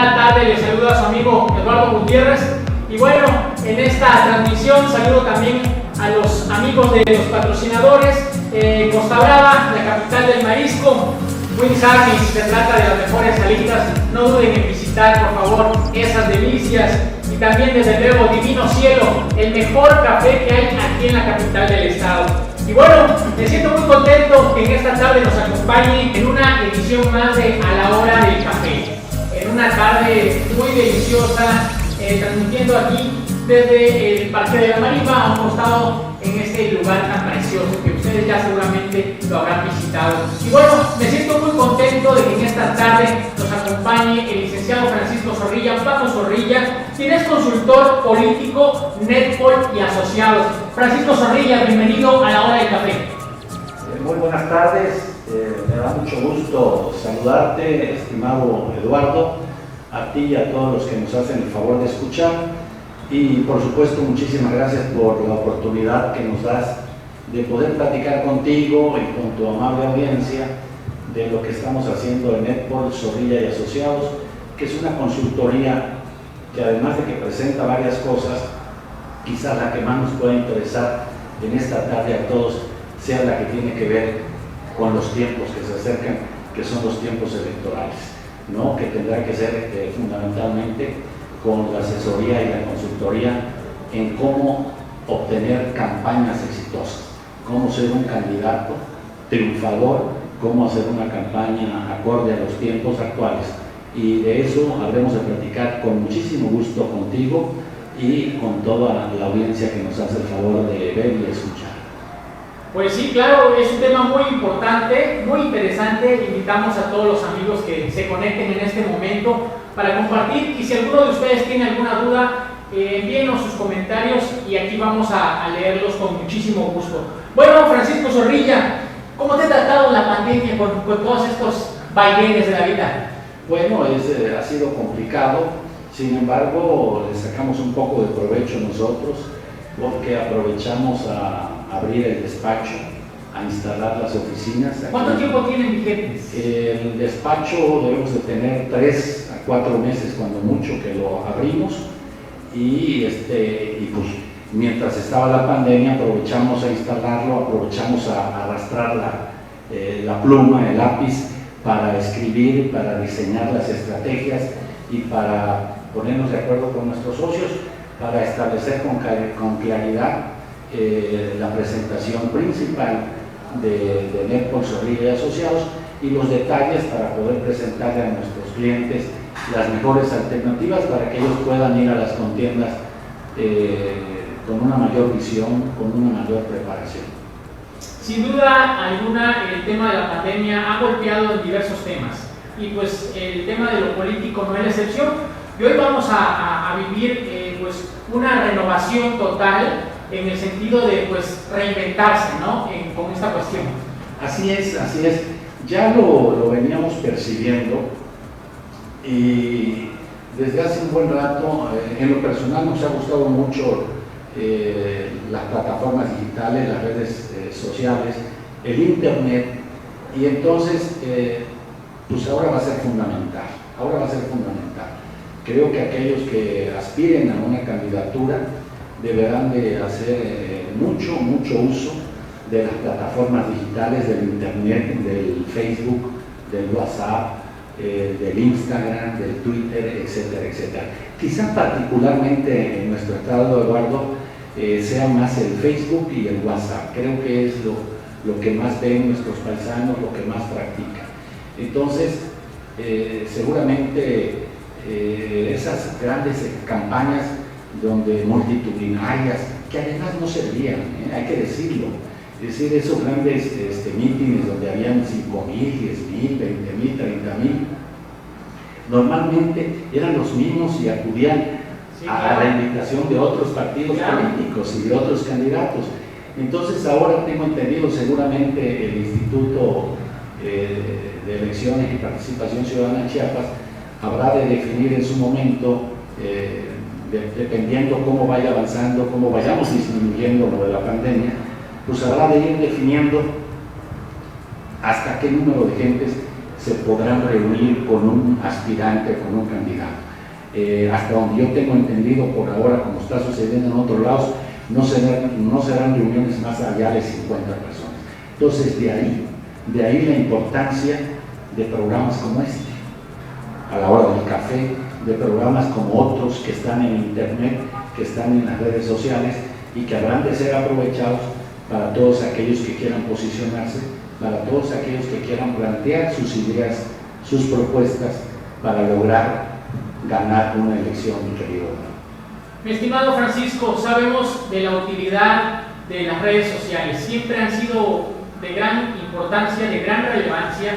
buena tarde, les saluda a su amigo Eduardo Gutiérrez. Y bueno, en esta transmisión saludo también a los amigos de los patrocinadores. Costa Brava, la capital del marisco. Wings Army, si se trata de las mejores salitas, no duden en visitar, por favor, esas delicias. Y también, desde luego, Divino Cielo, el mejor café que hay aquí en la capital del estado. Y bueno, me siento muy contento que en esta tarde nos acompañe en una edición más de A la Hora del Café. En una tarde muy deliciosa, transmitiendo aquí desde el Parque de la Marimba, a un costado en este lugar tan precioso que ustedes ya seguramente lo habrán visitado. Y bueno, me siento muy contento de que en esta tarde nos acompañe el licenciado Francisco Zorrilla, Paco Zorrilla, quien es consultor político, Netpol y asociados. Francisco Zorrilla, bienvenido a La Hora del Café. Muy buenas tardes, me da mucho gusto saludarte, estimado Eduardo, a ti y a todos los que nos hacen el favor de escuchar. Y por supuesto, muchísimas gracias por la oportunidad que nos das de poder platicar contigo y con tu amable audiencia de lo que estamos haciendo en Netpol, Zorrilla y Asociados, que es una consultoría que, además de que presenta varias cosas, quizás la que más nos pueda interesar en esta tarde a todos sea la que tiene que ver con los tiempos que se acercan, que son los tiempos electorales, ¿no? Que tendrá que ser fundamentalmente con la asesoría y la consultoría en cómo obtener campañas exitosas, cómo ser un candidato triunfador, cómo hacer una campaña acorde a los tiempos actuales. Y de eso habremos de platicar con muchísimo gusto contigo y con toda la audiencia que nos hace el favor de ver y escuchar. Pues sí, claro, es un tema muy importante, muy interesante. Invitamos a todos los amigos que se conecten en este momento para compartir, y si alguno de ustedes tiene alguna duda, envíenos sus comentarios y aquí vamos a leerlos con muchísimo gusto. Bueno, Francisco Zorrilla, ¿cómo te ha tratado la pandemia con todos estos vaivenes de la vida? Bueno, ha sido complicado, sin embargo, le sacamos un poco de provecho nosotros, porque aprovechamos a abrir el despacho, a instalar las oficinas. ¿Cuánto tiempo tienen vigentes? El despacho debemos de tener 3 a 4 meses, cuando mucho, que lo abrimos, y pues mientras estaba la pandemia aprovechamos a instalarlo, aprovechamos a arrastrar la pluma, el lápiz, para escribir, para diseñar las estrategias y para ponernos de acuerdo con nuestros socios, para establecer con claridad la presentación principal de Netpol, Zorrilla y Asociados, y los detalles para poder presentarle a nuestros clientes las mejores alternativas para que ellos puedan ir a las contiendas con una mayor visión, con una mayor preparación. Sin duda alguna, el tema de la pandemia ha golpeado en diversos temas, y pues el tema de lo político no es la excepción. Y hoy vamos a vivir pues una renovación total, en el sentido de pues reinventarse, ¿no? Con esta cuestión. Así es, así es. Ya lo veníamos percibiendo, y desde hace un buen rato, en lo personal nos ha gustado mucho las plataformas digitales, las redes sociales, el internet, y entonces pues ahora va a ser fundamental, Creo que aquellos que aspiren a una candidatura deberán de hacer mucho uso de las plataformas digitales, del internet, del Facebook, del WhatsApp, del Instagram, del Twitter, etcétera, etcétera. Quizá particularmente en nuestro estado, Eduardo, sea más el Facebook y el WhatsApp. Creo que es lo que más ven nuestros paisanos, lo que más practican. Entonces, seguramente esas grandes campañas donde multitudinarias, que además no servían, hay que decirlo, es decir, esos grandes mítines donde habían 5,000, 10,000, 20,000, 30,000, normalmente eran los mismos y acudían a la invitación de otros partidos políticos y de otros candidatos. Entonces ahora tengo entendido, seguramente el Instituto de Elecciones y Participación Ciudadana de Chiapas habrá de definir en su momento, dependiendo cómo vaya avanzando, cómo vayamos disminuyendo lo de la pandemia, pues habrá de ir definiendo hasta qué número de gentes se podrán reunir con un aspirante, con un candidato. Hasta donde yo tengo entendido por ahora, como está sucediendo en otros lados, no serán reuniones más allá de 50 personas. Entonces, de ahí la importancia de programas como este, a la hora del café, de programas como otros que están en internet, que están en las redes sociales y que habrán de ser aprovechados para todos aquellos que quieran posicionarse, para todos aquellos que quieran plantear sus ideas, sus propuestas para lograr ganar una elección, mi querido. Mi estimado Francisco, sabemos de la utilidad de las redes sociales, siempre han sido de gran importancia, de gran relevancia,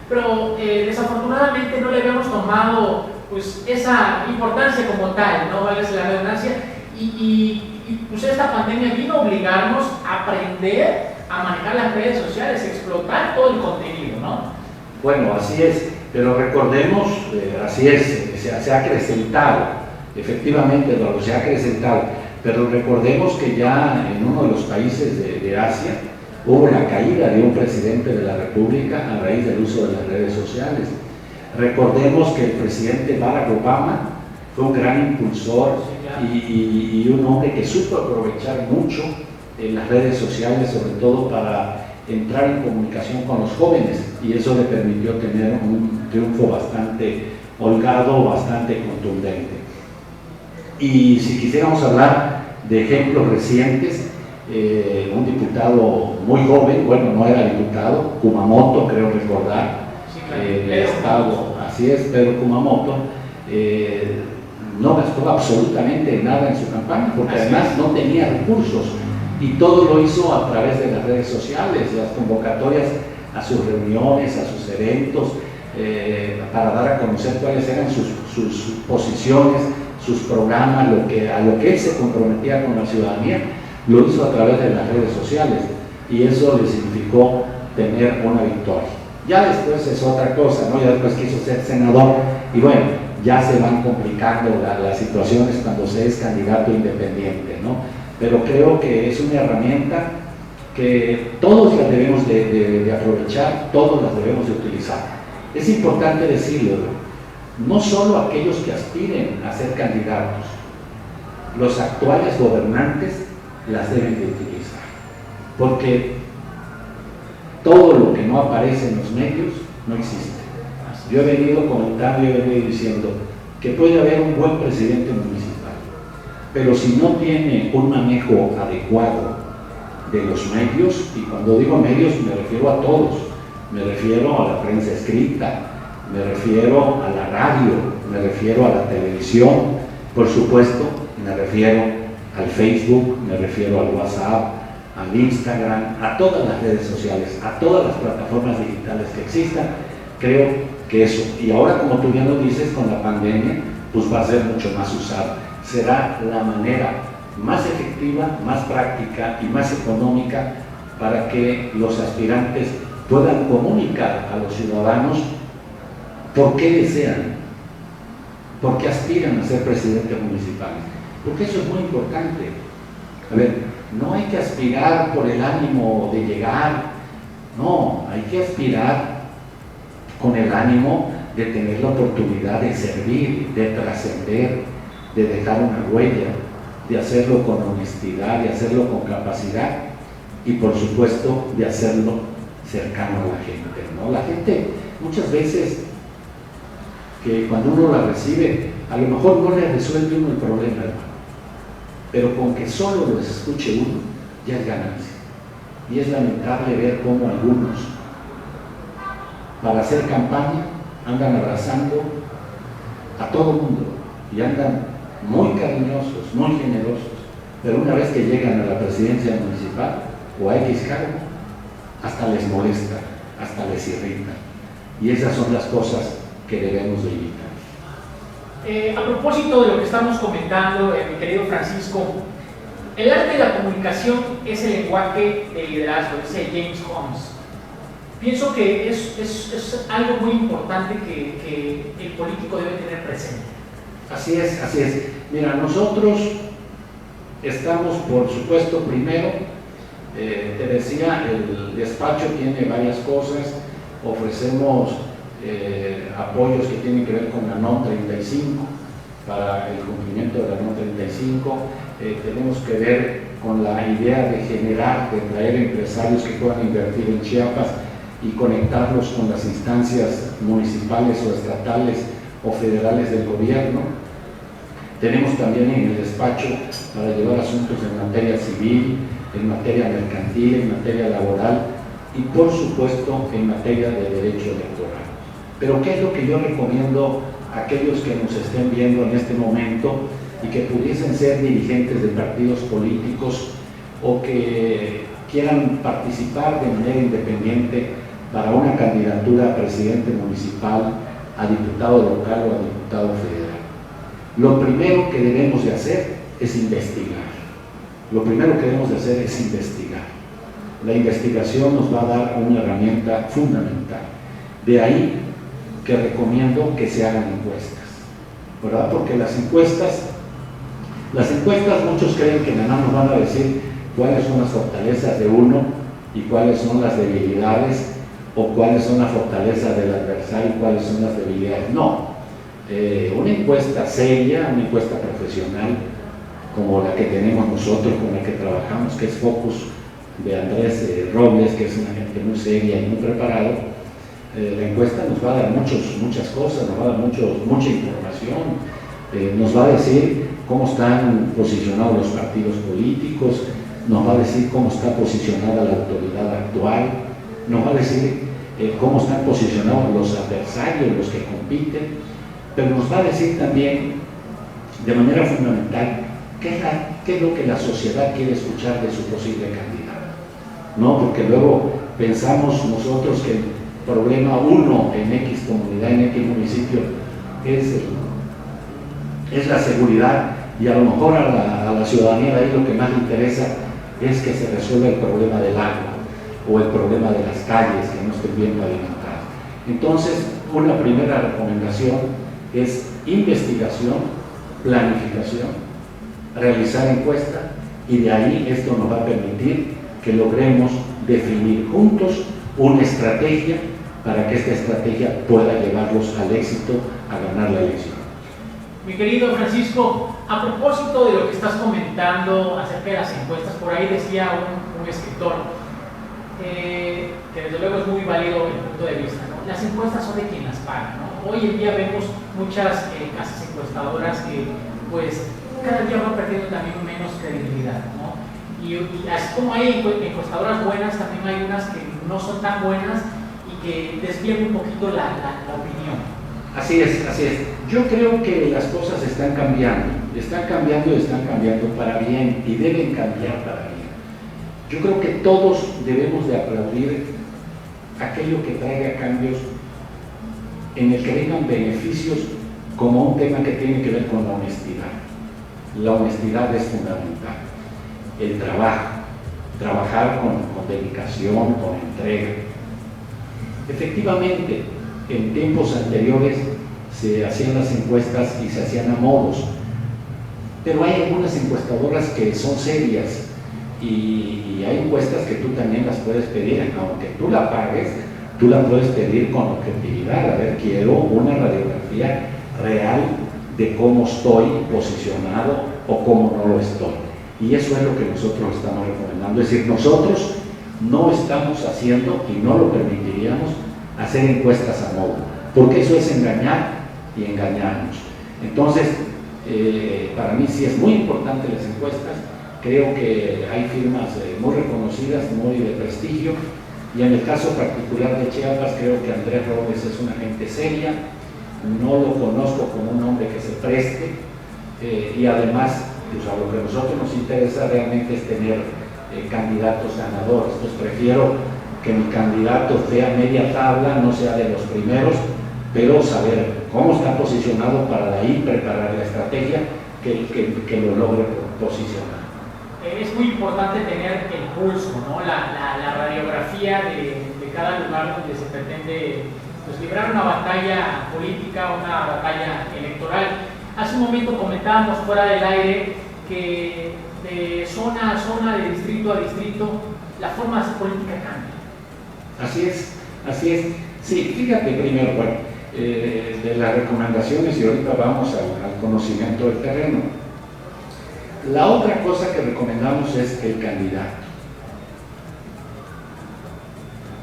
pero desafortunadamente no le habíamos tomado pues esa importancia como tal, ¿no? Vale la redundancia, y pues esta pandemia vino a obligarnos a aprender a manejar las redes sociales, a explotar todo el contenido, ¿no? Bueno, así es, pero recordemos, así es, se ha acrecentado, efectivamente, se ha acrecentado, pero recordemos que ya en uno de los países de Asia hubo la caída de un presidente de la República a raíz del uso de las redes sociales. Recordemos que el presidente Barack Obama fue un gran impulsor y un hombre que supo aprovechar mucho en las redes sociales, sobre todo para entrar en comunicación con los jóvenes, y eso le permitió tener un triunfo bastante holgado, bastante contundente. Y si quisiéramos hablar de ejemplos recientes, un diputado muy joven, bueno, no era diputado, Kumamoto, creo recordar, del estado, así es, Pedro Kumamoto, no gastó absolutamente nada en su campaña, porque además no tenía recursos, y todo lo hizo a través de las redes sociales, las convocatorias a sus reuniones, a sus eventos, para dar a conocer cuáles eran sus posiciones, sus programas, a lo que él se comprometía con la ciudadanía, lo hizo a través de las redes sociales, y eso le significó tener una victoria. Ya después es otra cosa, ¿no? Ya después quiso ser senador, y bueno, ya se van complicando las situaciones cuando se es candidato independiente, ¿no? Pero creo que es una herramienta que todos las debemos de aprovechar, todos las debemos de utilizar. Es importante decirlo, no solo aquellos que aspiren a ser candidatos, los actuales gobernantes las deben de utilizar, porque todo lo que no aparece en los medios no existe. Yo he venido comentando y he venido diciendo que puede haber un buen presidente municipal, pero si no tiene un manejo adecuado de los medios, y cuando digo medios me refiero a todos, me refiero a la prensa escrita, me refiero a la radio, me refiero a la televisión, por supuesto, me refiero al Facebook, me refiero al WhatsApp, al Instagram, a todas las redes sociales, a todas las plataformas digitales que existan. Creo que eso, y ahora como tú bien lo dices, con la pandemia, pues va a ser mucho más usado. Será la manera más efectiva, más práctica y más económica para que los aspirantes puedan comunicar a los ciudadanos por qué desean, por qué aspiran a ser presidentes municipales, porque eso es muy importante. A ver, no hay que aspirar por el ánimo de llegar, no, hay que aspirar con el ánimo de tener la oportunidad de servir, de trascender, de dejar una huella, de hacerlo con honestidad, de hacerlo con capacidad y por supuesto de hacerlo cercano a la gente, ¿no? La gente muchas veces que cuando uno la recibe, a lo mejor no le resuelve uno el problema, hermano, pero con que solo los escuche uno, ya es ganancia. Y es lamentable ver cómo algunos, para hacer campaña, andan abrazando a todo el mundo y andan muy cariñosos, muy generosos, pero una vez que llegan a la presidencia municipal o a X cargo, hasta les molesta, hasta les irrita. Y esas son las cosas que debemos de evitar. A propósito de lo que estamos comentando, mi querido Francisco, el arte de la comunicación es el lenguaje de liderazgo, dice James Holmes. Pienso que es algo muy importante que el político debe tener presente. Así es, así es. Mira, nosotros estamos, por supuesto, primero, te decía, el despacho tiene varias cosas, ofrecemos apoyos que tienen que ver con la NOM 35, para el cumplimiento de la NOM 35, tenemos que ver con la idea de generar, de traer empresarios que puedan invertir en Chiapas y conectarlos con las instancias municipales o estatales o federales del gobierno. Tenemos también en el despacho para llevar asuntos en materia civil, en materia mercantil, en materia laboral y por supuesto en materia de derecho electoral. Pero ¿qué es lo que yo recomiendo a aquellos que nos estén viendo en este momento y que pudiesen ser dirigentes de partidos políticos o que quieran participar de manera independiente para una candidatura a presidente municipal, a diputado local o a diputado federal? Lo primero que debemos de hacer es investigar. Lo primero que debemos de hacer es investigar. La investigación nos va a dar una herramienta fundamental. De ahí que recomiendo que se hagan encuestas, ¿verdad? Porque las encuestas muchos creen que nada más nos van a decir cuáles son las fortalezas de uno y cuáles son las debilidades, o cuáles son las fortalezas del adversario y cuáles son las debilidades. No, una encuesta seria, una encuesta profesional, como la que tenemos nosotros, con la que trabajamos, que es Focus, de Andrés Robles, que es una gente muy seria y muy preparado. La encuesta nos va a dar muchas cosas, nos va a dar mucha información, nos va a decir cómo están posicionados los partidos políticos, nos va a decir cómo está posicionada la autoridad actual, nos va a decir cómo están posicionados los adversarios, los que compiten, pero nos va a decir también, de manera fundamental, qué es lo que la sociedad quiere escuchar de su posible candidato. No, porque luego pensamos nosotros que el problema uno en X comunidad, en X municipio, es la seguridad, y a lo mejor a la ciudadanía de ahí lo que más le interesa es que se resuelva el problema del agua o el problema de las calles que no estén bien pavimentadas. Entonces, una primera recomendación es investigación, planificación, realizar encuesta, y de ahí esto nos va a permitir que logremos definir juntos una estrategia para que esta estrategia pueda llevarlos al éxito, a ganar la elección. Mi querido Francisco, a propósito de lo que estás comentando acerca de las encuestas, por ahí decía un escritor que desde luego es muy válido el punto de vista, ¿no? Las encuestas son de quien las paga, ¿no? Hoy en día vemos muchas casas encuestadoras que pues cada día van perdiendo también menos credibilidad, ¿no? Y así como hay encuestadoras buenas, también hay unas que no son tan buenas y que desvían un poquito la opinión. Así es, así es. Yo creo que las cosas están cambiando y están cambiando para bien, y deben cambiar para bien. Yo creo que todos debemos de aplaudir aquello que traiga cambios en el que vengan beneficios, como un tema que tiene que ver con la honestidad. La honestidad es fundamental. El trabajar con dedicación, con entrega. Efectivamente, en tiempos anteriores se hacían las encuestas y se hacían a modos, pero hay algunas encuestadoras que son serias, y hay encuestas que tú también las puedes pedir, aunque tú la pagues, tú la puedes pedir con objetividad. A ver, quiero una radiografía real de cómo estoy posicionado o cómo no lo estoy, y eso es lo que nosotros estamos recomendando. Es decir, nosotros no estamos haciendo, y no lo permitiríamos, hacer encuestas a modo, porque eso es engañar y engañarnos. Entonces, para mí sí es muy importante las encuestas. Creo que hay firmas muy reconocidas, muy de prestigio, y en el caso particular de Chiapas creo que Andrés Robles es una gente seria. No lo conozco como un hombre que se preste, y además pues a lo que a nosotros nos interesa realmente es tener candidatos ganadores. Pues prefiero que mi candidato sea media tabla, no sea de los primeros, pero saber cómo está posicionado para de ahí preparar la estrategia que lo logre posicionar. Es muy importante tener el pulso, ¿no? la radiografía de cada lugar donde se pretende pues, librar una batalla política, una batalla electoral. Hace un momento comentábamos fuera del aire que de zona a zona, de distrito a distrito, la forma de hacer política cambia. Así es, así es. Sí, fíjate primero, bueno, de las recomendaciones y ahorita vamos al conocimiento del terreno. La otra cosa que recomendamos es el candidato.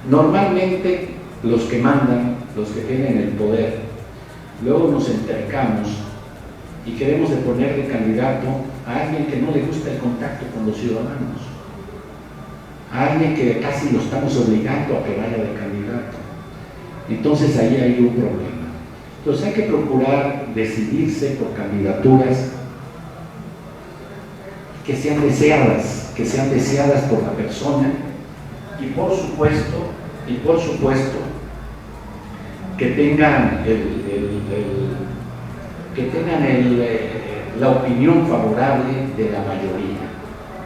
Normalmente los que mandan, los que tienen el poder, luego nos entercamos y queremos de poner de candidato a alguien que no le gusta el contacto con los ciudadanos, a alguien que casi lo estamos obligando a que vaya de candidato. Entonces ahí hay un problema. Entonces hay que procurar decidirse por candidaturas que sean deseadas por la persona y por supuesto que tengan la opinión favorable de la mayoría.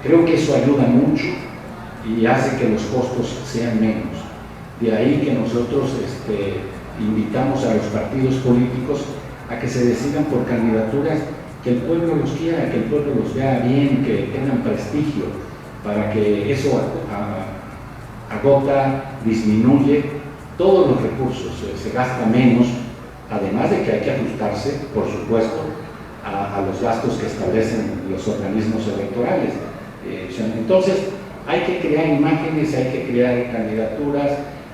Creo que eso ayuda mucho y hace que los costos sean menos. De ahí que nosotros invitamos a los partidos políticos a que se decidan por candidaturas que el pueblo los quiera, que el pueblo los vea bien, que tengan prestigio, para que eso agota, disminuye todos los recursos, se gasta menos, además de que hay que ajustarse, por supuesto, a los gastos que establecen los organismos electorales. Entonces, hay que crear imágenes, hay que crear candidaturas,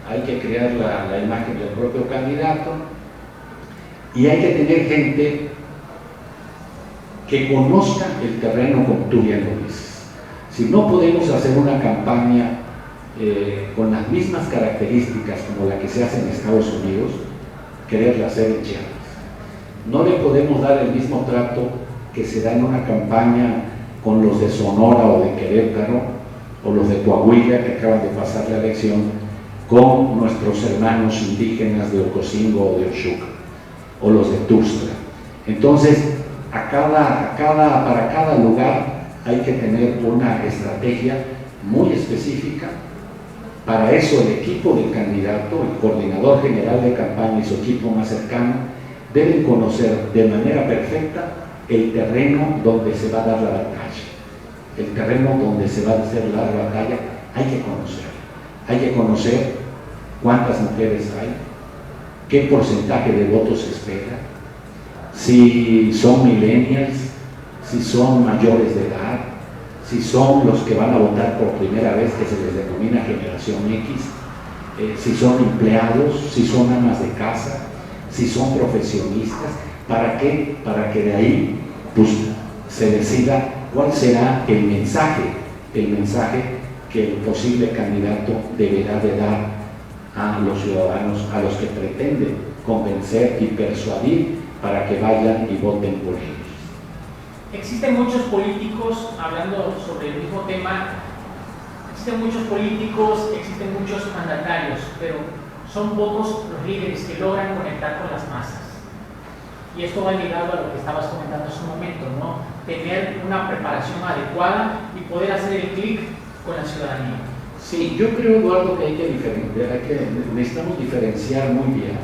hay que crear la imagen del propio candidato y hay que tener gente que conozca el terreno, como tú bien lo dices. Si no podemos hacer una campaña con las mismas características como la que se hace en Estados Unidos, quererla hacer en Chiapas. No le podemos dar el mismo trato que se da en una campaña con los de Sonora o de Querétaro o los de Coahuila que acaban de pasar la elección con nuestros hermanos indígenas de Ocosingo o de Oxuca o los de Tuxtla. Entonces, para cada lugar hay que tener una estrategia muy específica. Para eso el equipo del candidato, el coordinador general de campaña y su equipo más cercano deben conocer de manera perfecta el terreno donde se va a dar la batalla. El terreno donde se va a hacer la batalla hay que conocer. Hay que conocer cuántas mujeres hay, qué porcentaje de votos se espera, si son millennials, si son mayores de edad, si son los que van a votar por primera vez, que se les denomina generación X, si son empleados, si son amas de casa, si son profesionistas. ¿Para qué? Para que de ahí pues, se decida cuál será el mensaje que el posible candidato deberá de dar a los ciudadanos a los que pretende convencer y persuadir para que vayan y voten por ellos. Existen muchos políticos, hablando sobre el mismo tema, existen muchos políticos, existen muchos mandatarios, pero son pocos los líderes que logran conectar con las masas. Y esto va ligado a lo que estabas comentando hace un momento, ¿no? Tener una preparación adecuada y poder hacer el clic con la ciudadanía. Sí, yo creo, Eduardo, que necesitamos diferenciar muy bien.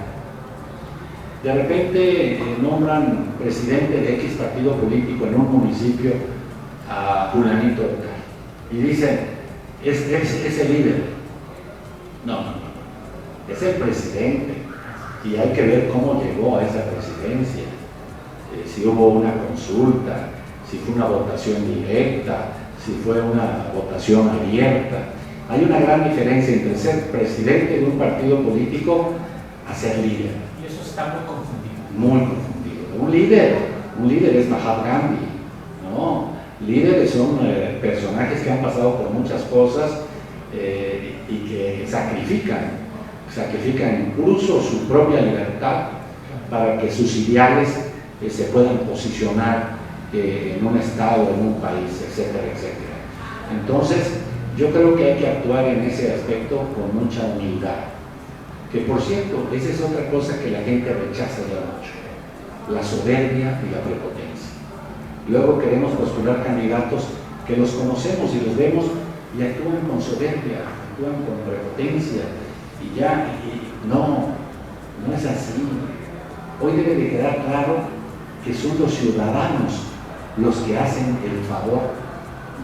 De repente nombran presidente de X partido político en un municipio a fulanito de tal y dicen, es el líder. No, es el presidente y hay que ver cómo llegó a esa presidencia, si hubo una consulta, si fue una votación directa, si fue una votación abierta. Hay una gran diferencia entre ser presidente de un partido político a ser líder. Y eso está muy confundido. Muy confundido. Un líder es Mahatma Gandhi, ¿no? Líderes son personajes que han pasado por muchas cosas y que sacrifican incluso su propia libertad para que sus ideales se puedan posicionar en un estado, en un país, etcétera, etcétera. Entonces, yo creo que hay que actuar en ese aspecto con mucha humildad. Que por cierto, esa es otra cosa que la gente rechaza ya mucho, la soberbia y la prepotencia. Luego queremos postular candidatos que los conocemos y los vemos y actúan con soberbia, actúan con prepotencia y no es así. Hoy debe de quedar claro que son los ciudadanos los que hacen el favor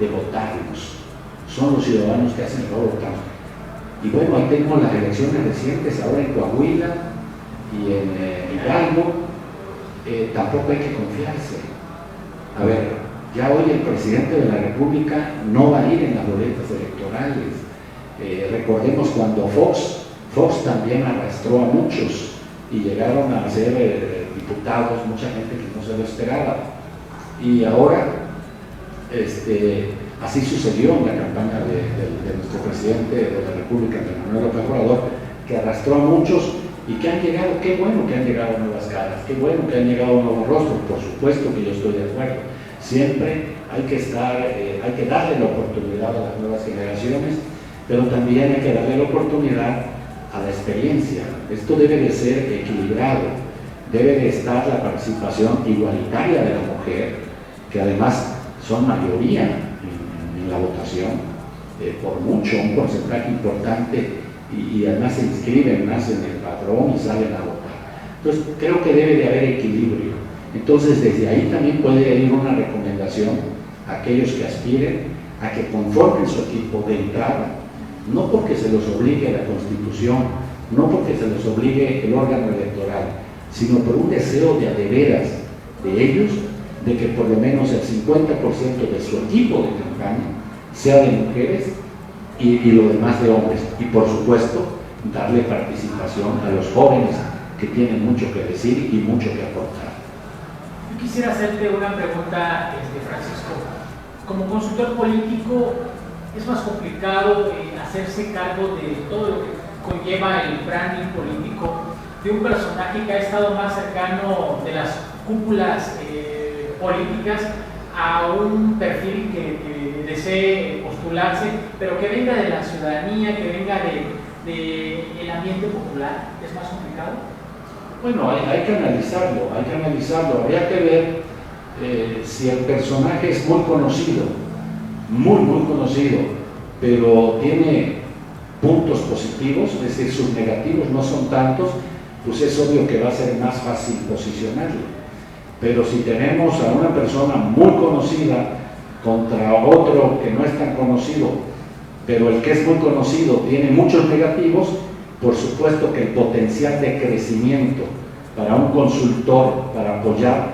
de votarnos. Son los ciudadanos que hacen el favor de votarnos. Y bueno, ahí tenemos las elecciones recientes, ahora en Coahuila y en Hidalgo. Tampoco hay que confiarse. A ver, ya hoy el presidente de la República no va a ir en las boletas electorales. Recordemos cuando Fox también arrastró a muchos y llegaron a ser diputados, mucha gente que no se lo esperaba. Y ahora, así sucedió en la campaña de nuestro presidente de la República, de Manuel López Obrador, que arrastró a muchos y que han llegado. Qué bueno que han llegado nuevas caras, qué bueno que han llegado nuevos rostros. Por supuesto que yo estoy de acuerdo. Siempre hay que darle la oportunidad a las nuevas generaciones, pero también hay que darle la oportunidad a la experiencia. Esto debe de ser equilibrado, debe de estar la participación igualitaria de la mujer, que además son mayoría en la votación, por mucho, un porcentaje importante, y además se inscriben más en el padrón y salen a votar. Entonces creo que debe de haber equilibrio. Entonces desde ahí también puede ir una recomendación a aquellos que aspiren a que conformen su equipo de entrada, no porque se los obligue la Constitución, no porque se los obligue el órgano electoral, sino por un deseo de veras de ellos, de que por lo menos el 50% de su equipo de campaña sea de mujeres y lo demás de hombres. Y por supuesto, darle participación a los jóvenes que tienen mucho que decir y mucho que aportar. Yo quisiera hacerte una pregunta, Francisco. Como consultor político, es más complicado hacerse cargo de todo lo que conlleva el branding político de un personaje que ha estado más cercano de las cúpulas políticas a un perfil que desee postularse, pero que venga de la ciudadanía, que venga del ambiente popular. ¿Es más complicado? Bueno, hay que analizarlo, habría que ver si el personaje es muy conocido, muy conocido, pero tiene puntos positivos, es decir, sus negativos no son tantos, pues es obvio que va a ser más fácil posicionarlo. Pero si tenemos a una persona muy conocida contra otro que no es tan conocido, pero el que es muy conocido tiene muchos negativos, por supuesto que el potencial de crecimiento para un consultor, para apoyar,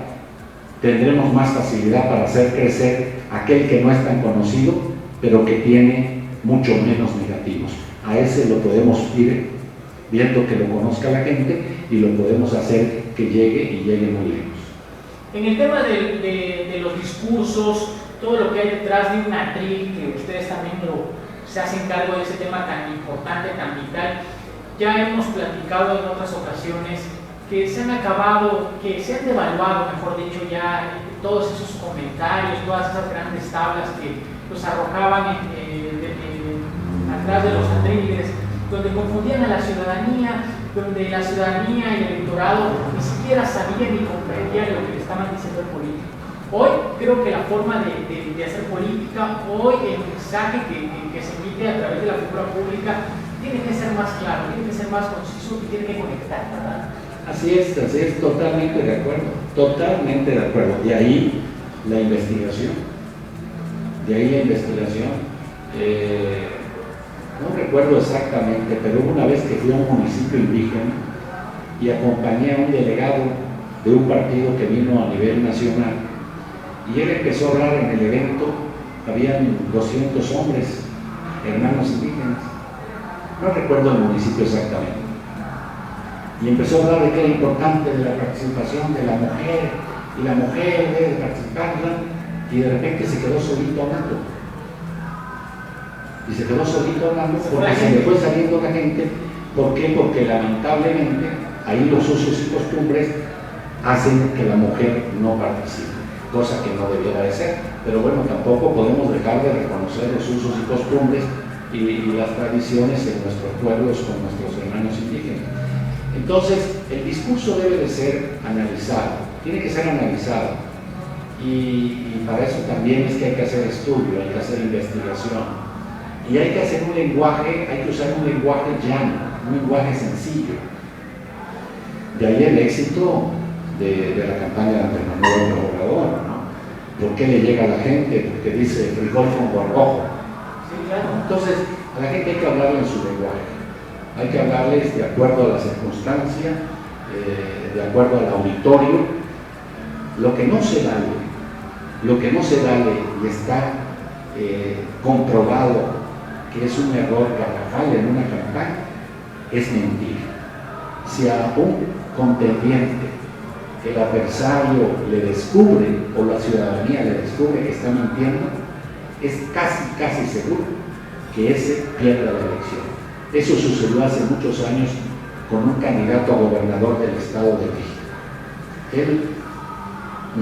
tendremos más facilidad para hacer crecer aquel que no es tan conocido, pero que tiene mucho menos negativos. A ese lo podemos ir viendo que lo conozca la gente y lo podemos hacer que llegue y llegue muy lejos. En el tema de los discursos, todo lo que hay detrás de un atril, que ustedes también se hacen cargo de ese tema tan importante, tan vital, ya hemos platicado en otras ocasiones que se han acabado, que se han devaluado, mejor dicho, ya todos esos comentarios, todas esas grandes tablas que los arrojaban atrás de los atriles, donde confundían a la ciudadanía, donde la ciudadanía y el electorado ni siquiera sabían ni comprendían lo que le estaban diciendo el político. Hoy creo que la forma de hacer política, hoy el mensaje que se emite a través de la figura pública tiene que ser más claro, tiene que ser más conciso y tiene que conectar, ¿verdad? Así es, totalmente de acuerdo, totalmente de acuerdo. De ahí la investigación, no recuerdo exactamente, pero hubo una vez que fui a un municipio indígena y acompañé a un delegado de un partido que vino a nivel nacional, y él empezó a hablar en el evento. Habían 200 hombres, hermanos indígenas, no recuerdo el municipio exactamente, y empezó a hablar de que era importante de la participación de la mujer, y la mujer debe participar, y de repente se quedó solito hablando. Y se quedó solito hablando porque se le fue saliendo la gente. ¿Por qué? Porque lamentablemente ahí los usos y costumbres hacen que la mujer no participe, cosa que no debiera de ser. Pero bueno, tampoco podemos dejar de reconocer los usos y costumbres y las tradiciones en nuestros pueblos con nuestros hermanos indígenas. Entonces, el discurso debe de ser analizado, tiene que ser analizado, y para eso también es que hay que hacer estudio, hay que hacer investigación. Y hay que hacer un lenguaje, hay que usar un lenguaje llano, un lenguaje sencillo. De ahí el éxito de la campaña de Andrés Manuel López Obrador, ¿no? ¿Por qué le llega a la gente? Porque dice frijol con gorgojo. Sí, claro. Entonces, A la gente hay que hablarle en su lenguaje, hay que hablarles de acuerdo a la circunstancia, de acuerdo al auditorio. Lo que no se vale y está comprobado que es un error garrafal en una campaña es mentir. Si a un contendiente el adversario le descubre o la ciudadanía le descubre que está mintiendo, es casi seguro que ese pierda la elección. Eso sucedió hace muchos años con un candidato a gobernador del Estado de México. Él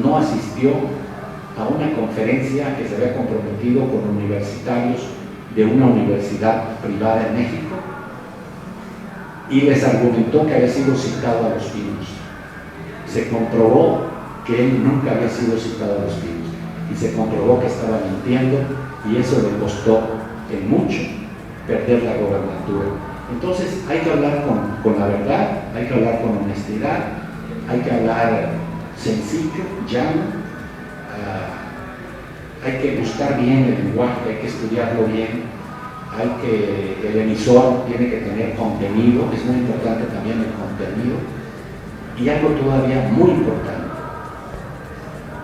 no asistió a una conferencia que se había comprometido con universitarios de una universidad privada en México y les argumentó que había sido citado a Los Pinos. Se comprobó que él nunca había sido citado a Los Pinos y se comprobó que estaba mintiendo, y eso le costó en mucho perder la gobernatura. Entonces hay que hablar con la verdad, hay que hablar con honestidad, hay que hablar sencillo, llano, hay que buscar bien el lenguaje, hay que estudiarlo bien, el emisor tiene que tener contenido, es muy importante también el contenido. Y algo todavía muy importante,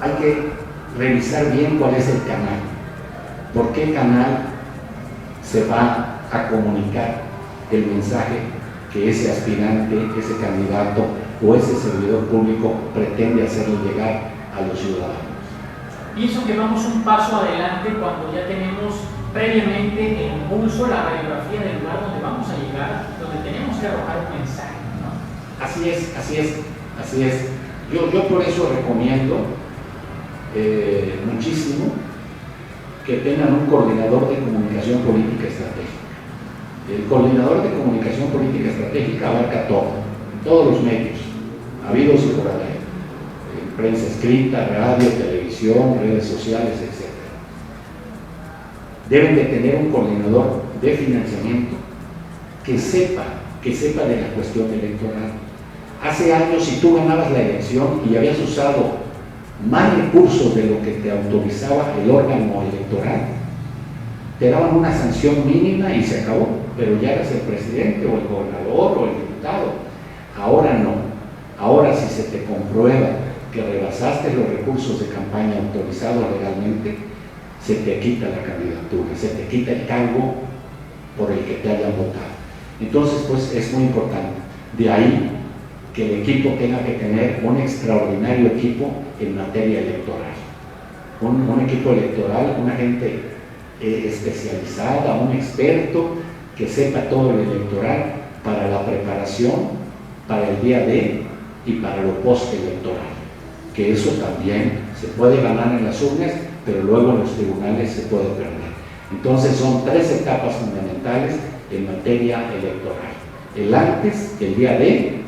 hay que revisar bien cuál es el canal, por qué canal se va a comunicar el mensaje que ese aspirante, ese candidato o ese servidor público pretende hacerle llegar a los ciudadanos. Pienso que vamos un paso adelante cuando ya tenemos previamente el impulso, la radiografía del lugar donde vamos a llegar, donde tenemos que arrojar un mensaje, ¿no? Así es. Yo por eso recomiendo muchísimo que tengan un coordinador de comunicación política estratégica. El coordinador de comunicación política estratégica abarca todos los medios, habidos y por haber, prensa escrita, radio, televisión, redes sociales, etc. Deben de tener un coordinador de financiamiento que sepa de la cuestión electoral. Hace años, si tú ganabas la elección y habías usado más recursos de lo que te autorizaba el órgano electoral, te daban una sanción mínima y se acabó, pero ya eras el presidente o el gobernador o el diputado. Ahora no. Ahora, si se te comprueba que rebasaste los recursos de campaña autorizados legalmente, se te quita la candidatura, se te quita el cargo por el que te hayan votado. Entonces, pues es muy importante. De ahí que el equipo tenga que tener un extraordinario equipo en materia electoral. Un equipo electoral, una gente especializada, un experto que sepa todo lo electoral para la preparación, para el día D y para lo postelectoral. Que eso también se puede ganar en las urnas, pero luego en los tribunales se puede perder. Entonces son 3 etapas fundamentales en materia electoral: el antes, el día D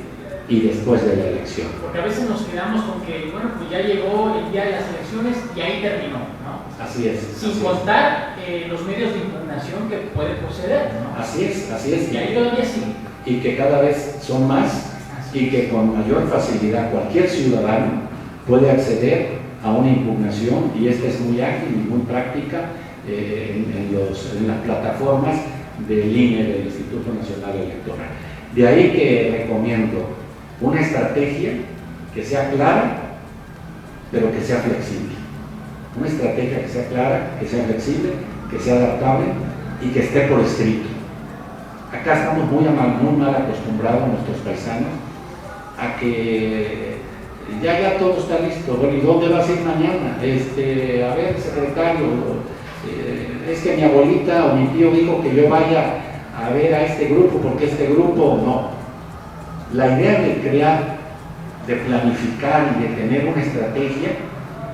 y después de la elección. Porque a veces nos quedamos con que, bueno, pues ya llegó el día de las elecciones y ahí terminó, ¿no? Así es. Sin contar los medios de impugnación que puede proceder, ¿no? Así es. Y ahí todavía sí. Y que cada vez son más, y que con mayor facilidad cualquier ciudadano puede acceder a una impugnación, y esta es muy ágil y muy práctica en las plataformas del INE, del Instituto Nacional Electoral. De ahí que recomiendo una estrategia que sea clara, pero que sea flexible. Una estrategia que sea clara, que sea flexible, que sea adaptable y que esté por escrito. Acá estamos muy mal acostumbrados, nuestros paisanos, a que ya todo está listo. Bueno, ¿y dónde vas a ir mañana? A ver, secretario, es que mi abuelita o mi tío dijo que yo vaya a ver a este grupo, porque este grupo no. La idea de crear, de planificar y de tener una estrategia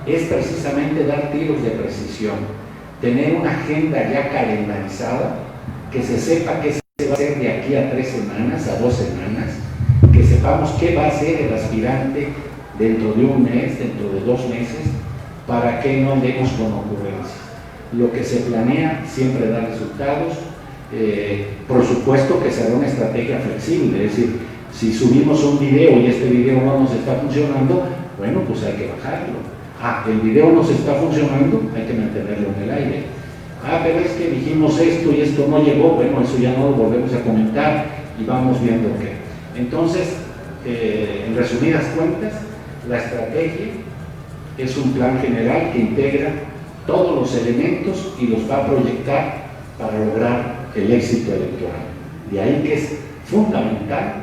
es precisamente dar tiros de precisión, tener una agenda ya calendarizada, que se sepa qué se va a hacer de aquí a 3 semanas, a 2 semanas, que sepamos qué va a hacer el aspirante dentro de un mes, dentro de 2 meses, para que no andemos con ocurrencias. Lo que se planea siempre da resultados. Por supuesto que será una estrategia flexible, es decir, si subimos un video y este video no nos está funcionando, bueno, pues hay que bajarlo. El video no se está funcionando, hay que mantenerlo en el aire. pero es que dijimos esto y esto no llegó, bueno, eso ya no lo volvemos a comentar y vamos viendo qué. Entonces, en resumidas cuentas, la estrategia es un plan general que integra todos los elementos y los va a proyectar para lograr el éxito electoral. De ahí que es fundamental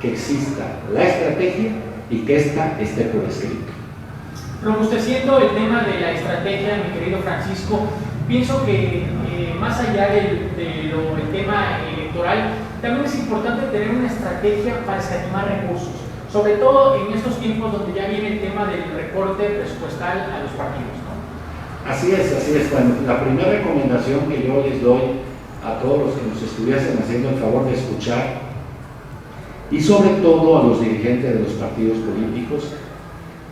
que exista la estrategia y que ésta esté por escrito. Robusteciendo el tema de la estrategia, mi querido Francisco, pienso que más allá del tema electoral, también es importante tener una estrategia para escatimar recursos, sobre todo en estos tiempos donde ya viene el tema del recorte presupuestal a los partidos, ¿no? Así es. Bueno, la primera recomendación que yo les doy a todos los que nos estuviesen haciendo el favor de escuchar, y sobre todo a los dirigentes de los partidos políticos,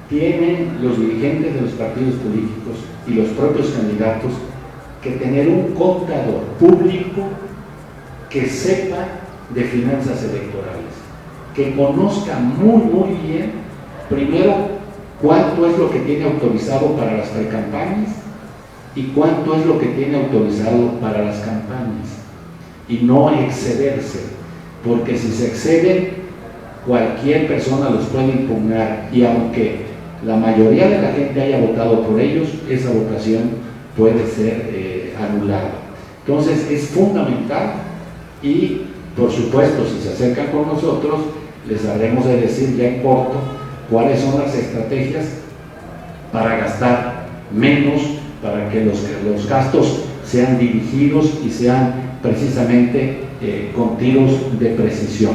tienen los dirigentes de los partidos políticos y los propios candidatos que tener un contador público que sepa de finanzas electorales, que conozca muy bien, primero, cuánto es lo que tiene autorizado para las precampañas y cuánto es lo que tiene autorizado para las campañas, y no excederse, porque si se exceden, cualquier persona los puede impugnar, y aunque la mayoría de la gente haya votado por ellos, esa votación puede ser anulada. Entonces es fundamental, y por supuesto, si se acercan con nosotros, les habremos de decir ya en corto cuáles son las estrategias para gastar menos, para que los gastos sean dirigidos y sean precisamente con tiros de precisión.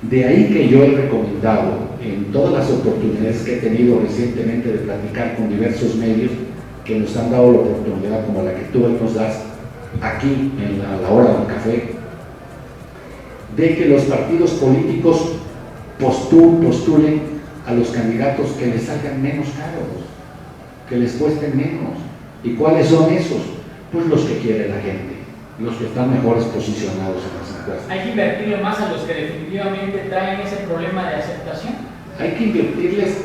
De ahí que yo he recomendado en todas las oportunidades que he tenido recientemente de platicar con diversos medios que nos han dado la oportunidad, como la que tú hoy nos das aquí a la hora del café, de que los partidos políticos postulen a los candidatos que les salgan menos caros, que les cuesten menos. ¿Y cuáles son esos? Pues los que quiere la gente, los que están mejores posicionados en las encuestas. ¿Hay que invertirle más a los que definitivamente traen ese problema de aceptación? Hay que invertirles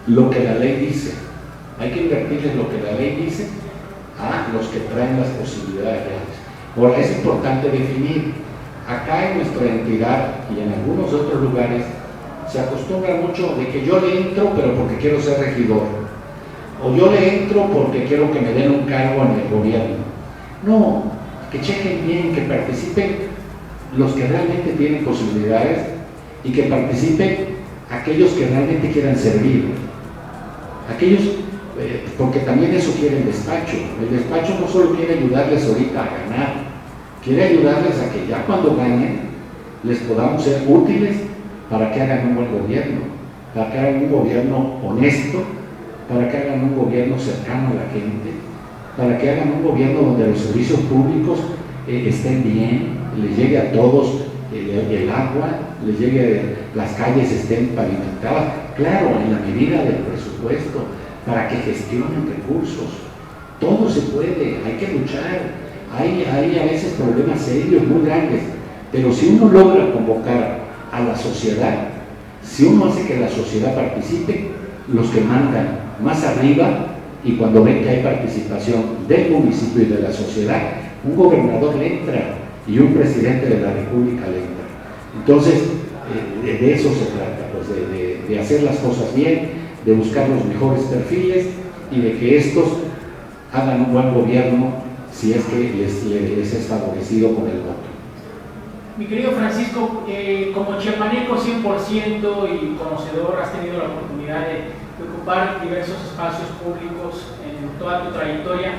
lo que la ley dice. Hay que invertirles lo que la ley dice a los que traen las posibilidades reales. Ahora, es importante definir. Acá en nuestra entidad y en algunos otros lugares se acostumbra mucho de que yo le entro pero porque quiero ser regidor, o yo le entro porque quiero que me den un cargo en el gobierno. No, que chequen bien, que participen los que realmente tienen posibilidades y que participen aquellos que realmente quieran servir. Aquellos, porque también eso quiere el despacho. El despacho no solo quiere ayudarles ahorita a ganar, quiere ayudarles a que ya cuando ganen les podamos ser útiles para que hagan un buen gobierno, para que hagan un gobierno honesto, para que hagan un gobierno cercano a la gente, para que hagan un gobierno donde los servicios públicos estén bien, les llegue a todos el agua, les llegue, las calles estén pavimentadas, claro, en la medida del presupuesto, para que gestionen recursos. Todo se puede, hay que luchar. Hay a veces problemas serios, muy grandes, pero si uno logra convocar a la sociedad, si uno hace que la sociedad participe, los que mandan más arriba, y cuando ven que hay participación del municipio y de la sociedad, un gobernador le entra y un presidente de la República le entra. Entonces, de eso se trata, pues de hacer las cosas bien, de buscar los mejores perfiles y de que estos hagan un buen gobierno si es que les es favorecido con el voto. Mi querido Francisco, como chiapaneco 100% y conocedor, has tenido la oportunidad de ocupar diversos espacios públicos en toda tu trayectoria.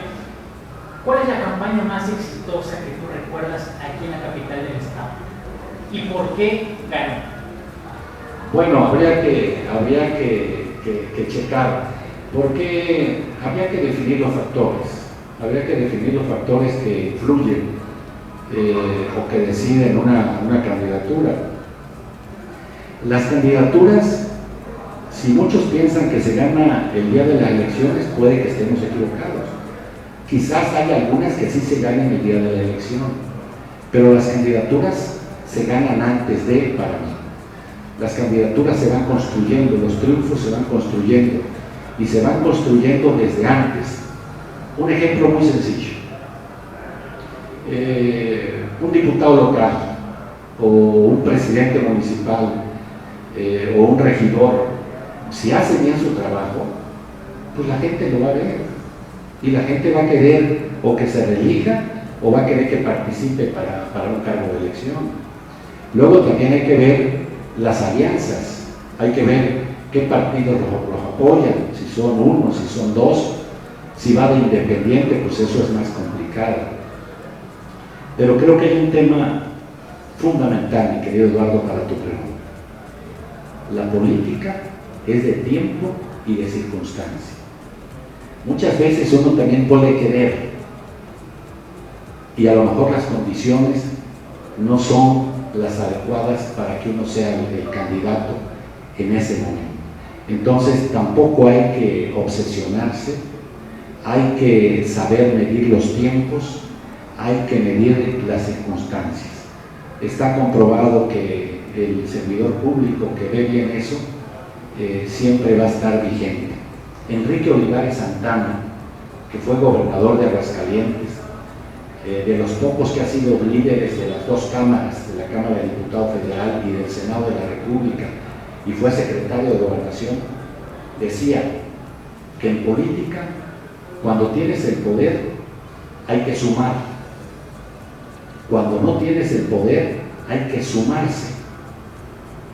¿Cuál es la campaña más exitosa que tú recuerdas aquí en la capital del estado? ¿Y por qué ganó? Bueno, habría que checar, porque habría que definir los factores. Habría que definir los factores que influyen o que deciden una candidatura. Las candidaturas, si muchos piensan que se gana el día de las elecciones, puede que estemos equivocados. Quizás haya algunas que sí se ganen el día de la elección, pero las candidaturas se ganan antes de, para mí. Las candidaturas se van construyendo, los triunfos se van construyendo, y se van construyendo desde antes. Un ejemplo muy sencillo. un diputado local o un presidente municipal o un regidor, si hace bien su trabajo, pues la gente lo va a ver y la gente va a querer o que se reelija o va a querer que participe para un cargo de elección. Luego también hay que ver las alianzas, hay que ver qué partidos los apoyan, si son uno, si son dos, si va de independiente, pues eso es más complicado. Pero creo que hay un tema fundamental, mi querido Eduardo, para tu pregunta. La política es de tiempo y de circunstancia. Muchas veces uno también puede querer y a lo mejor las condiciones no son las adecuadas para que uno sea el candidato en ese momento. Entonces tampoco hay que obsesionarse, hay que saber medir los tiempos, hay que medir las circunstancias. Está comprobado que el servidor público que ve bien eso siempre va a estar vigente. Enrique Olivares Santana, que fue gobernador de Aguascalientes, de los pocos que ha sido líderes de las dos cámaras, de la Cámara de Diputados Federal y del Senado de la República, y fue secretario de Gobernación, decía que en política, cuando tienes el poder, hay que sumar. Cuando no tienes el poder, hay que sumarse.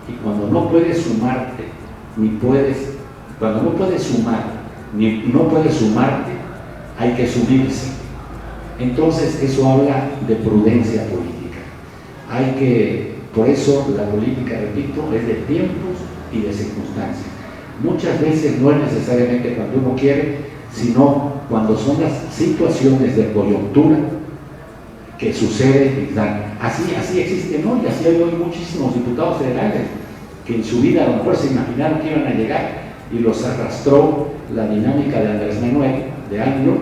Y cuando no puedes sumarte, cuando no puedes sumar, ni no puedes sumarte, hay que sumirse. Entonces eso habla de prudencia política. Por eso la política, repito, es de tiempos y de circunstancias. Muchas veces no es necesariamente cuando uno quiere, sino cuando son las situaciones de coyuntura que suceden y dan. Así existen hoy, así hay hoy muchísimos diputados federales que en su vida a lo mejor se imaginaron que iban a llegar y los arrastró la dinámica de Andrés Manuel, de AMLO,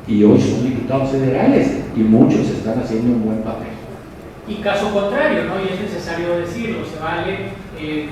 y hoy son diputados federales y muchos están haciendo un buen papel. Y caso contrario, ¿no? Y es necesario decirlo, se vale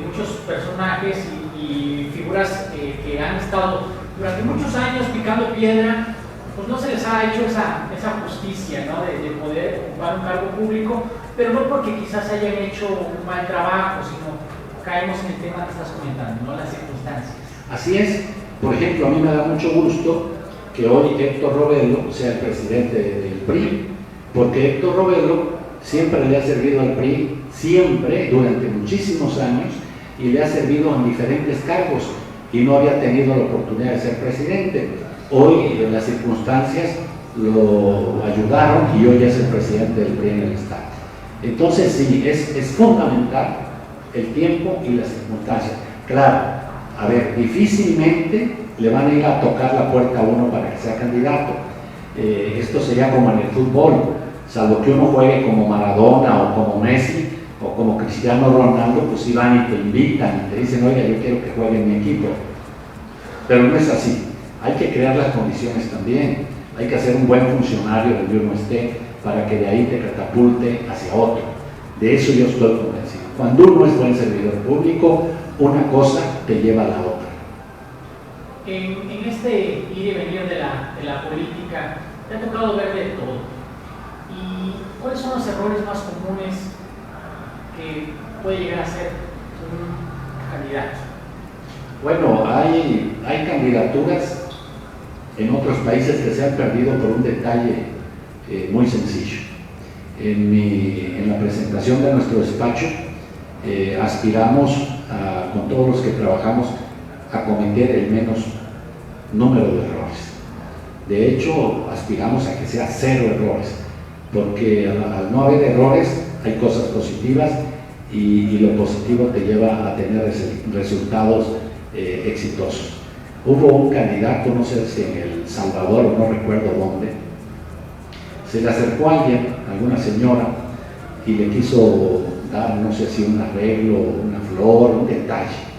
muchos personajes y figuras que han estado durante muchos años picando piedra, pues no se les ha hecho esa justicia, ¿no? de poder ocupar un cargo público, pero no porque quizás hayan hecho un mal trabajo, sino caemos en el tema que estás comentando, ¿no? Las circunstancias. Así es. Por ejemplo, a mí me da mucho gusto que hoy Héctor Robelo sea el presidente del PRI, porque Héctor Robelo siempre le ha servido al PRI, siempre, durante muchísimos años, y le ha servido en diferentes cargos, y no había tenido la oportunidad de ser presidente. Hoy las circunstancias lo ayudaron y hoy es el presidente del PRI en el Estado. Entonces sí, es fundamental el tiempo y las circunstancias. Claro, a ver, difícilmente le van a ir a tocar la puerta a uno para que sea candidato. Esto sería como en el fútbol, salvo que uno juegue como Maradona o como Messi o como Cristiano Ronaldo, pues sí van y te invitan y te dicen, oiga, yo quiero que juegue en mi equipo. Pero no es así. Hay que crear las condiciones también. Hay que hacer un buen funcionario donde uno esté para que de ahí te catapulte hacia otro. De eso yo estoy convencido. Cuando uno es buen servidor público, una cosa te lleva a la otra. En este ir y venir de la política, te ha tocado ver de todo. ¿Y cuáles son los errores más comunes que puede llegar a ser un candidato? Bueno, hay candidaturas en otros países que se han perdido por un detalle muy sencillo. En la presentación de nuestro despacho aspiramos con todos los que trabajamos a cometer el menos número de errores. De hecho, aspiramos a que sea 0 errores, porque al no haber errores hay cosas positivas y lo positivo te lleva a tener resultados exitosos. Hubo un candidato, no sé si en El Salvador o no recuerdo dónde, se le acercó a alguien, alguna señora, y le quiso dar, no sé si un arreglo, una flor, un detalle,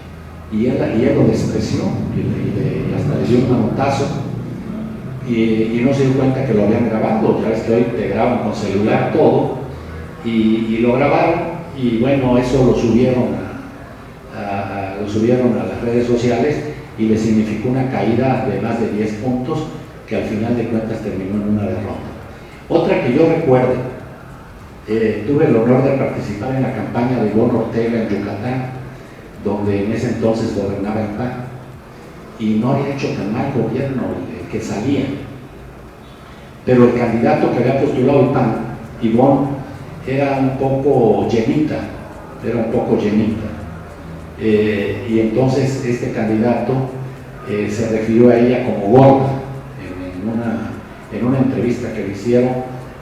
y él lo despreció y hasta le dio un manotazo y no se dio cuenta que lo habían grabado. Ya ves que hoy te graban con celular todo, y lo grabaron, y bueno, eso lo subieron a las redes sociales y le significó una caída de más de 10 puntos que al final de cuentas terminó en una derrota. Otra que yo recuerdo, tuve el honor de participar en la campaña de Ivonne Ortega en Yucatán, donde en ese entonces gobernaba el PAN, y no había hecho tan mal gobierno el que salía. Pero el candidato que había postulado el PAN, Ivonne, era un poco llenita, y entonces este candidato se refirió a ella como gorda en una entrevista que le hicieron,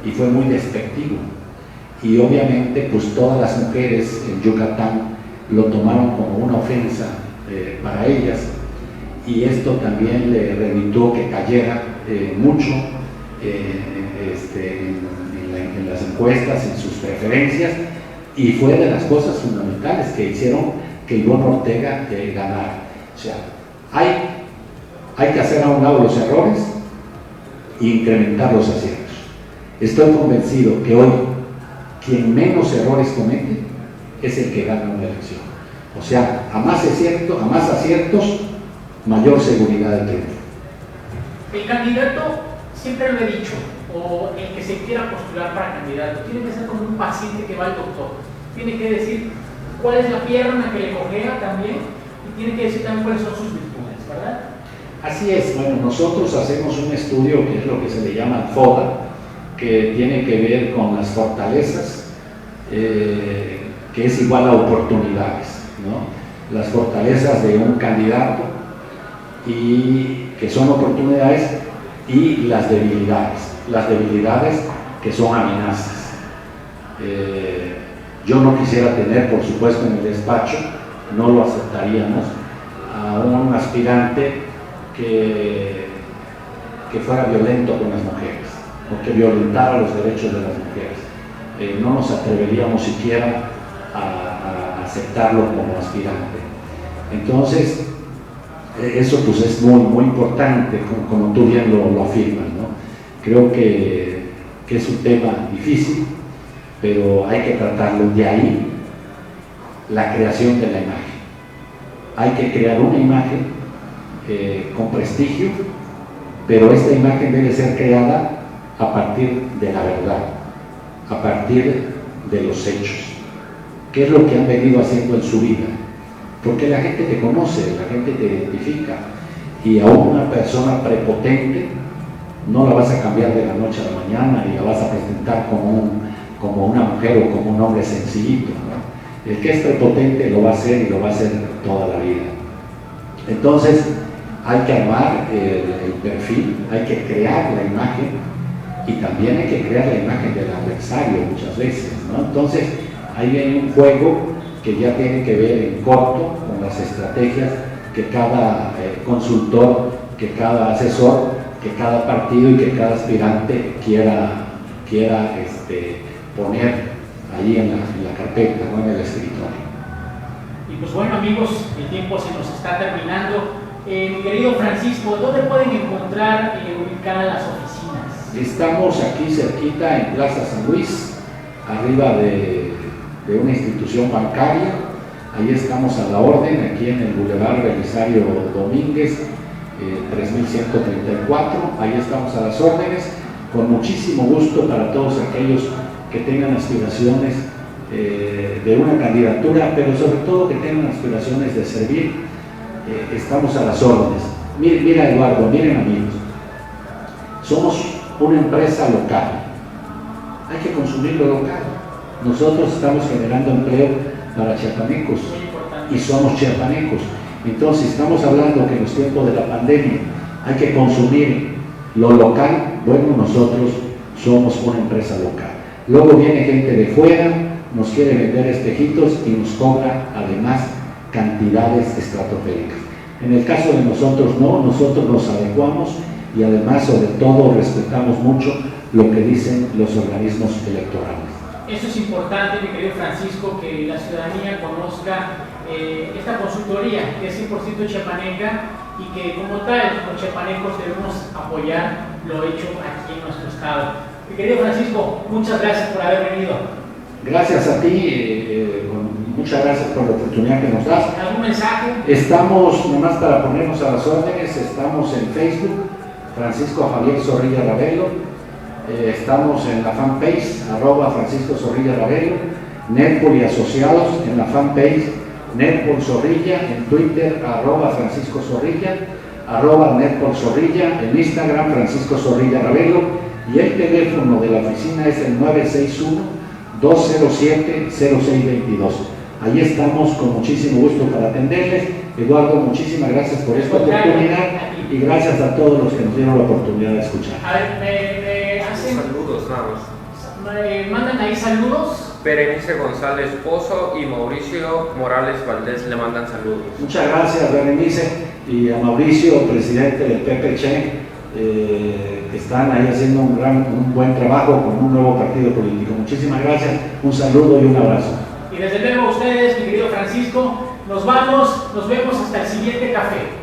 y fue muy despectivo, y obviamente pues todas las mujeres en Yucatán lo tomaron como una ofensa para ellas, y esto también le revitó que cayera mucho en las encuestas, en sus preferencias, y fue de las cosas fundamentales que hicieron que Ivonne Ortega ganara. O sea, hay que hacer a un lado los errores e incrementar los aciertos. Estoy convencido que hoy quien menos errores comete es el que gana una elección. O sea, a más aciertos, mayor seguridad de triunfo. El candidato, siempre lo he dicho, o el que se quiera postular para candidato, tiene que ser como un paciente que va al doctor. Tiene que decir cuál es la pierna que le cojea también, y tiene que decir también cuáles son sus virtudes, ¿verdad? Así es. Bueno, nosotros hacemos un estudio que es lo que se le llama FODA, que tiene que ver con las fortalezas, que es igual a oportunidades, ¿no? Las fortalezas de un candidato, y que son oportunidades, y las debilidades que son amenazas. Yo no quisiera tener, por supuesto, en el despacho, no lo aceptaríamos, a un aspirante que fuera violento con las mujeres, o que violentara los derechos de las mujeres. No nos atreveríamos siquiera a aceptarlo como aspirante. Entonces, eso pues es muy importante, como tú bien lo afirmas, ¿no? Creo que es un tema difícil, pero hay que tratarlo. De ahí la creación de la imagen. Hay que crear una imagen con prestigio, pero esta imagen debe ser creada a partir de la verdad, a partir de los hechos. ¿Qué es lo que han venido haciendo en su vida? Porque la gente te conoce, la gente te identifica, y a una persona prepotente no la vas a cambiar de la noche a la mañana y la vas a presentar como una mujer o como un hombre sencillito, ¿no? El que es prepotente lo va a hacer, y lo va a hacer toda la vida. Entonces hay que armar el perfil, hay que crear la imagen, y también hay que crear la imagen del adversario muchas veces, ¿no? Entonces ahí hay un juego que ya tiene que ver en corto con las estrategias que cada consultor, que cada asesor, que cada partido y que cada aspirante quiera poner allí en la carpeta, ¿no? En el escritorio. Y pues bueno, amigos, el tiempo se nos está terminando. Mi querido Francisco, ¿dónde pueden encontrar ubicadas las oficinas? Estamos aquí cerquita en Plaza San Luis, arriba de una institución bancaria. Ahí estamos a la orden, aquí en el Boulevard Belisario Domínguez, 3134. Ahí estamos a las órdenes, con muchísimo gusto para todos aquellos que tengan aspiraciones de una candidatura, pero sobre todo que tengan aspiraciones de servir. Estamos a las órdenes. Mira Eduardo, miren amigos, somos una empresa local, hay que consumir lo local. Nosotros estamos generando empleo para chiapanecos y somos chiapanecos. Entonces estamos hablando que en los tiempos de la pandemia hay que consumir lo local. Bueno, nosotros somos una empresa local. Luego viene gente de fuera, nos quiere vender espejitos y nos cobra además cantidades estratosféricas. En el caso de nosotros no, nosotros nos adecuamos, y además sobre todo respetamos mucho lo que dicen los organismos electorales. Eso es importante, mi querido Francisco, que la ciudadanía conozca esta consultoría que es 100% chiapaneca, y que como tal los chiapanecos debemos apoyar lo hecho aquí en nuestro estado. Mi querido Francisco, muchas gracias por haber venido. Gracias a ti, muchas gracias por la oportunidad que nos das. ¿Algún mensaje? Estamos, nomás para ponernos a las órdenes, estamos en Facebook, Francisco Javier Zorrilla Ravelo, Estamos en la fanpage @Francisco Zorrilla Ravelo, Netpol y asociados en la fanpage Netpol Zorrilla, en Twitter @Francisco Zorrilla, @Netpol Zorrilla, en Instagram Francisco Zorrilla Ravelo, y el teléfono de la oficina es el 961-207-0622. Ahí estamos con muchísimo gusto para atenderles. Eduardo, muchísimas gracias por esta oportunidad y gracias a todos los que nos dieron la oportunidad de escuchar. A ver, me hacen... Saludos, nada más. Mandan ahí saludos. Berenice González Pozo y Mauricio Morales Valdés le mandan saludos. Muchas gracias, Berenice, y a Mauricio, presidente del PPC, que están ahí haciendo un buen trabajo con un nuevo partido político. Muchísimas gracias, un saludo y un abrazo. Y desde luego a ustedes, mi querido Francisco, nos vamos, nos vemos hasta el siguiente café.